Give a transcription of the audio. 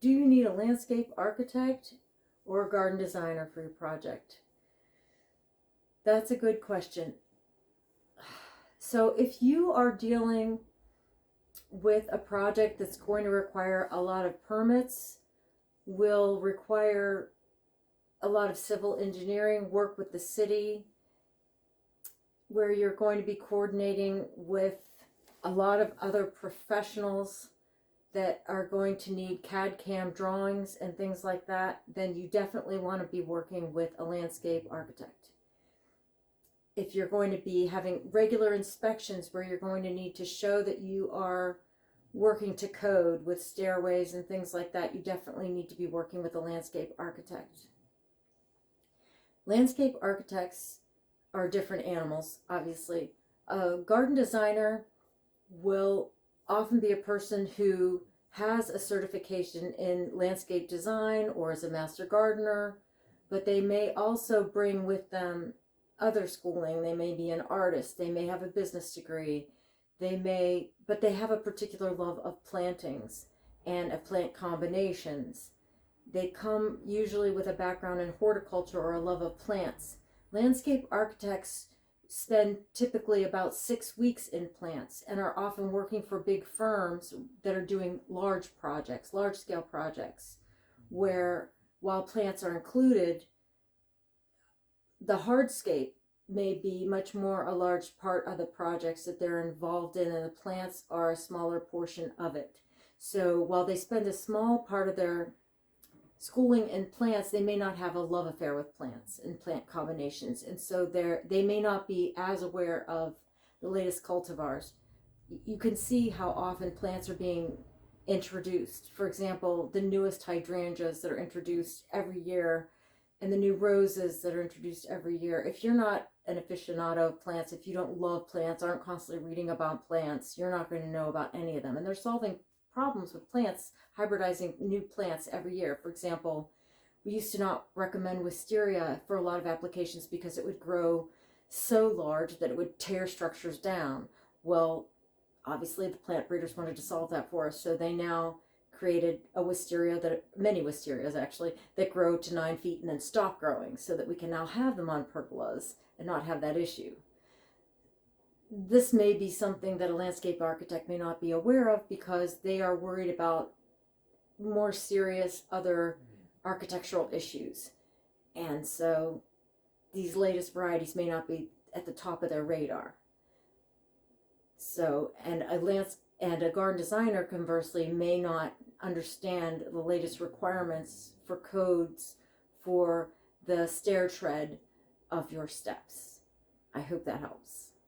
do you need a landscape architect or a garden designer for your project? That's a good question. So if you are dealing with a project that's going to require a lot of permits, will require a lot of civil engineering work with the city, where you're going to be coordinating with a lot of other professionals that are going to need CAD CAM drawings and things like that, then you definitely want to be working with a landscape architect. If you're going to be having regular inspections where you're going to need to show that you are working to code with stairways and things like that, you definitely need to be working with a landscape architect. Landscape architects are different animals, obviously. A garden designer will often be a person who has a certification in landscape design or is a master gardener, but they may also bring with them other schooling. They may be an artist, they may have a business degree, but they have a particular love of plantings and of plant combinations. They come usually with a background in horticulture or a love of plants. Landscape architects spend typically about 6 weeks in plants and are often working for big firms that are doing large projects, large scale projects, where while plants are included, the hardscape may be much more a large part of the projects that they're involved in, and the plants are a smaller portion of it. So while they spend a small part of their schooling in plants, they may not have a love affair with plants and plant combinations, and so they may not be as aware of the latest cultivars. You can see how often plants are being introduced. For example, the newest hydrangeas that are introduced every year and the new roses that are introduced every year. If you're not an aficionado of plants, if you don't love plants, aren't constantly reading about plants, you're not going to know about any of them. And they're solving problems with plants, hybridizing new plants every year. For example, we used to not recommend wisteria for a lot of applications because it would grow so large that it would tear structures down. Well, obviously the plant breeders wanted to solve that for us, so they now created a wisteria, many wisterias actually, that grow to 9 feet and then stop growing, so that we can now have them on pergolas and not have that issue. This may be something that a landscape architect may not be aware of because they are worried about more serious other architectural issues. And so these latest varieties may not be at the top of their radar. So, and a garden designer, conversely, may not understand the latest requirements for codes for the stair tread of your steps. I hope that helps.